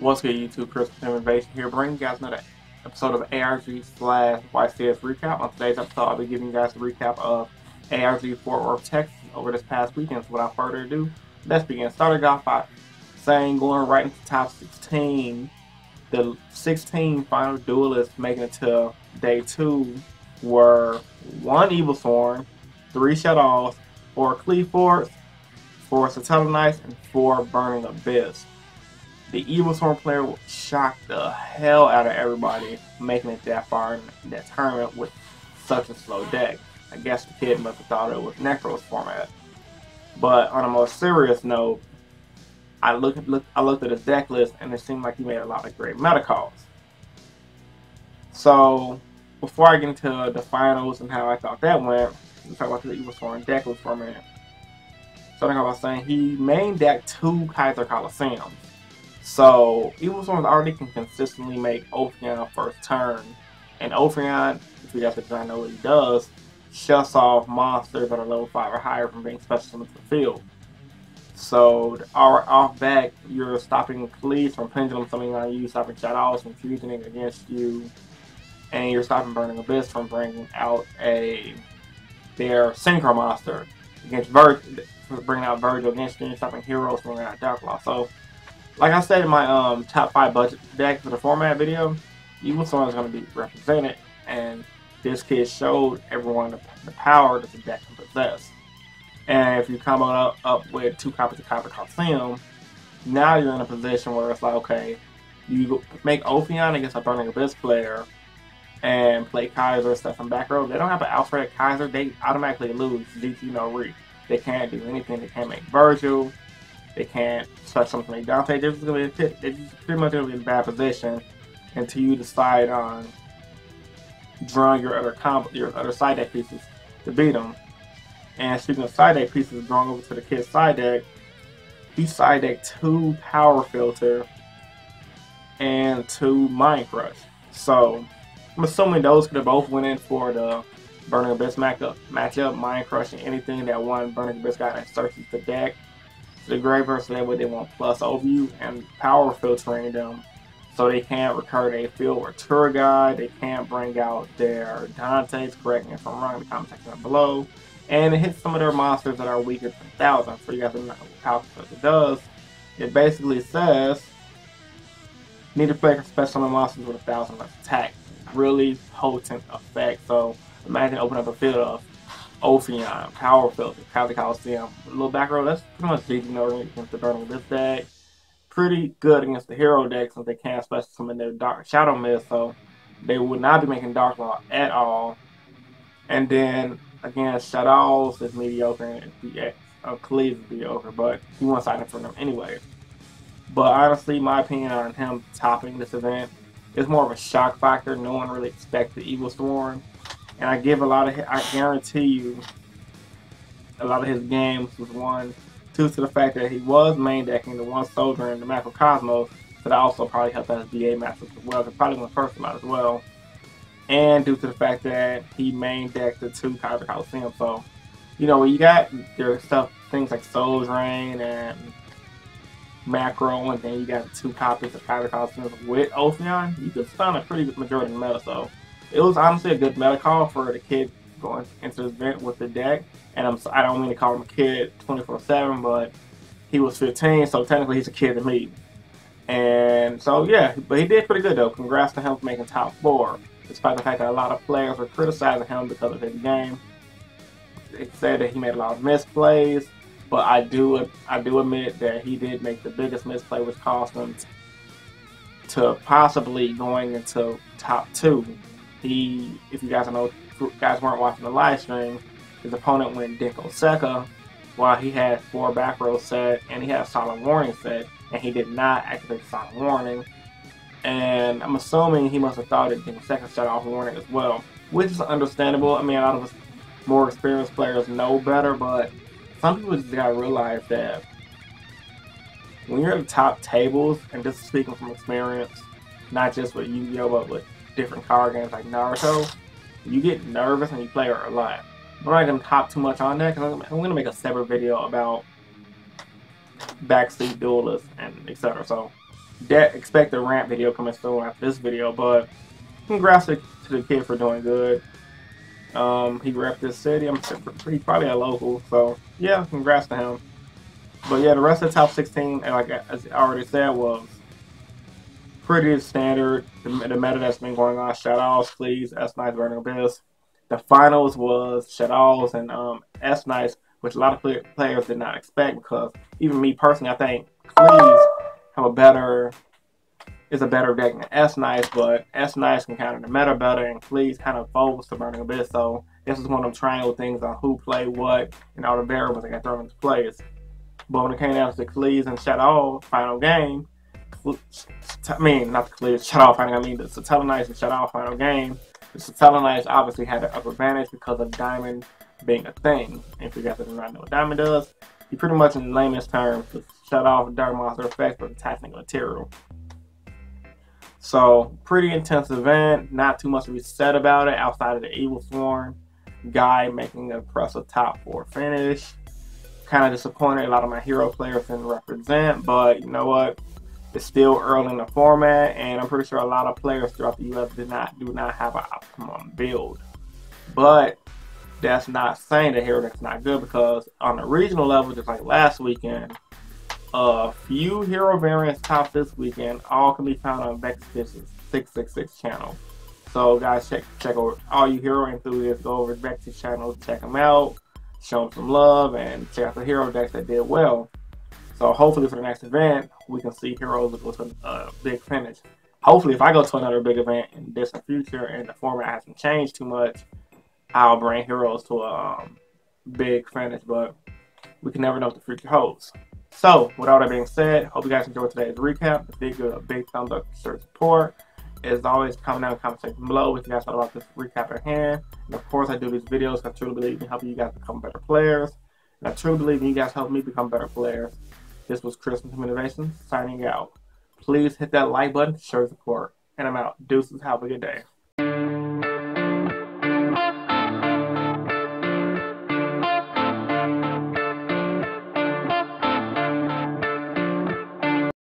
What's good, YouTube? Christmas Invasion here, bringing you guys another episode of ARG/YCS Recap. On today's episode, I'll be giving you guys a recap of ARG Fort Worth, Texas over this past weekend. So without further ado, let's begin. Started off by saying going right into top 16. The 16 final duelists making it to day 2 were 1 Evilsworn, 3 Shadows, 4 Cleaforts, 4 Satella Knights, and 4 Burning Abyss. The Evilsworn player shocked the hell out of everybody making it that far in that tournament with such a slow deck. I guess the kid must have thought it was Necro's format. But on a more serious note, I looked at his deck list and it seemed like he made a lot of great meta calls. So before I get into the finals and how I thought that went, let's talk about the Evilsworn deck list for a minute. Starting off by saying he main decked 2 Kaiser Coliseums. So Evilsworn already can consistently make Ophion first turn, and Ophion, if you guys don't know what he does, shuts off monsters that are level 5 or higher from being special summons to the field. So off back, you're stopping Cleaves from Pendulum summoning on you, stopping Shadows from fusioning against you, and you're stopping Burning Abyss from bringing out their Synchro monster against bringing out Virgil against you, and stopping Heroes from bringing out Darklaw. So, like I said in my top 5 budget deck for the format video, Evilsworn is going to be represented, and this kid showed everyone the power that the deck can possess. And if you combo up with 2 copies of Kaiser Coliseum, now you're in a position where it's like, okay, you make Ophion against a Burning Abyss player and play Kaiser, stuff from back row. They don't have an Alfred Kaiser, they automatically lose DT no re. They can't do anything, they can't make Virgil. They can't touch something like Dante. They're just pretty much going to be in a bad position until you decide on drawing your other side deck pieces to beat them. And speaking of side deck pieces, going over to the kid's side deck, he side decked 2 Power Filter and 2 Mind Crush. So I'm assuming those could have both went in for the Burning Abyss matchup, Mind Crushing anything that one Burning Abyss guy that searches the deck. The Graver, so that way they want plus over you, and power filtering them so they can't recur their field or tour guide, they can't bring out their Dantes, correct me if I'm wrong in the comment section below, and it hits some of their monsters that are weaker than 1000. For you guys to know how it does, it basically says need to play special summon monsters with 1000 less attack. Really potent effect. So imagine opening up a field of Ophion, Power Filter, Kaiser Coliseum. A little back row, that's pretty much GG no against the Burning Abyss deck. Pretty good against the hero deck since they can't special summon their Dark Shadow Mist, so they would not be making Darklaw at all. And then again, Shadows is mediocre and Cleaves is mediocre, but he wants item from them anyway. But honestly, my opinion on him topping this event is more of a shock factor. No one really expected Evilsworn. And I guarantee you, a lot of his games was won due to the fact that he was main decking the 1 Soldier in the Macrocosmos, so that also probably helped out his DA matchup as well, because probably went first amount as well. And due to the fact that he main decked the 2 Kaiser Coliseum. So, you know, when you got your stuff, things like Soul Drain and Macro, and then you got 2 copies of Kaiser Coliseum with Ophion, you could stun a pretty good majority of the meta. So it was honestly a good meta call for the kid going into this event with the deck. And I don't mean to call him a kid 24/7, but he was 15, so technically he's a kid to me. And so yeah, but he did pretty good though. Congrats to him for making top 4, despite the fact that a lot of players were criticizing him because of his game. They said that he made a lot of misplays, but I do admit that he did make the biggest misplay, which caused him to possibly going into top 2. If you guys weren't watching the live stream, his opponent went Denko Seka while he had 4 back row set and he had a Silent Warning set, and he did not activate the Silent Warning. And I'm assuming he must have thought that Denko Seka shut off Warning as well, which is understandable. I mean, a lot of us more experienced players know better, but some people just gotta realize that when you're at the top tables, and this is speaking from experience, not just with Yu-Gi-Oh, but with different card games like Naruto, you get nervous and you play a lot. I'm not going to talk too much on that because I'm going to make a separate video about backseat duelists and etc. So expect a ramp video coming soon after this video. But congrats to the kid for doing good. He repped this city. I'm pretty probably a local, so yeah, congrats to him. But yeah, the rest of the top 16, like as I already said, was pretty standard. The meta that's been going on: Shadows, Fleas, S Nice, Burning Abyss. The finals was Shadows and S Nice, which a lot of players did not expect, because even me personally, I think Fleas have is a better deck than S Nice, but S Nice can counter the meta better, and Fleas kind of folds to Burning Abyss. So this is one of them triangle things on who play what and all the variables that get thrown into place. But when it came down to the Fleas and Shadow final game, not the Clears, Shadow final game, the Satella Knights and Shadow final game, the Satella Knights obviously had the upper advantage because of Diamond being a thing. And if you guys do not know what Diamond does, he pretty much, in layman's terms, shut off Dark Monster effects with attacking material. So, pretty intense event. Not too much to be said about it outside of the Evil Sworn guy making an impressive top 4 finish. Kind of disappointed a lot of my hero players didn't represent, but you know what? It's still early in the format, and I'm pretty sure a lot of players throughout the US do not have an optimum build. But that's not saying that hero deck's not good, because on the regional level, just like last weekend, a few hero variants top this weekend all can be found on Vex's 666 channel. So guys, check over, all you hero enthusiasts, go over to Vex's channel, check them out, show them some love, and check out the hero decks that did well. So hopefully for the next event, we can see heroes with a big finish. Hopefully if I go to another big event in the distant future and the format hasn't changed too much, I'll bring heroes to a big finish, but we can never know what the future holds. So, with all that being said, hope you guys enjoyed today's recap. If you did, give a big thumbs up to show support. As always, comment down in the comment section below what you guys thought about this recap at hand. And of course, I do these videos because I truly believe in helping you guys become better players. And I truly believe in you guys helping me become better players. This was Chris from Innovation signing out. Please hit that like button to show support. And I'm out. Deuces, have a good day.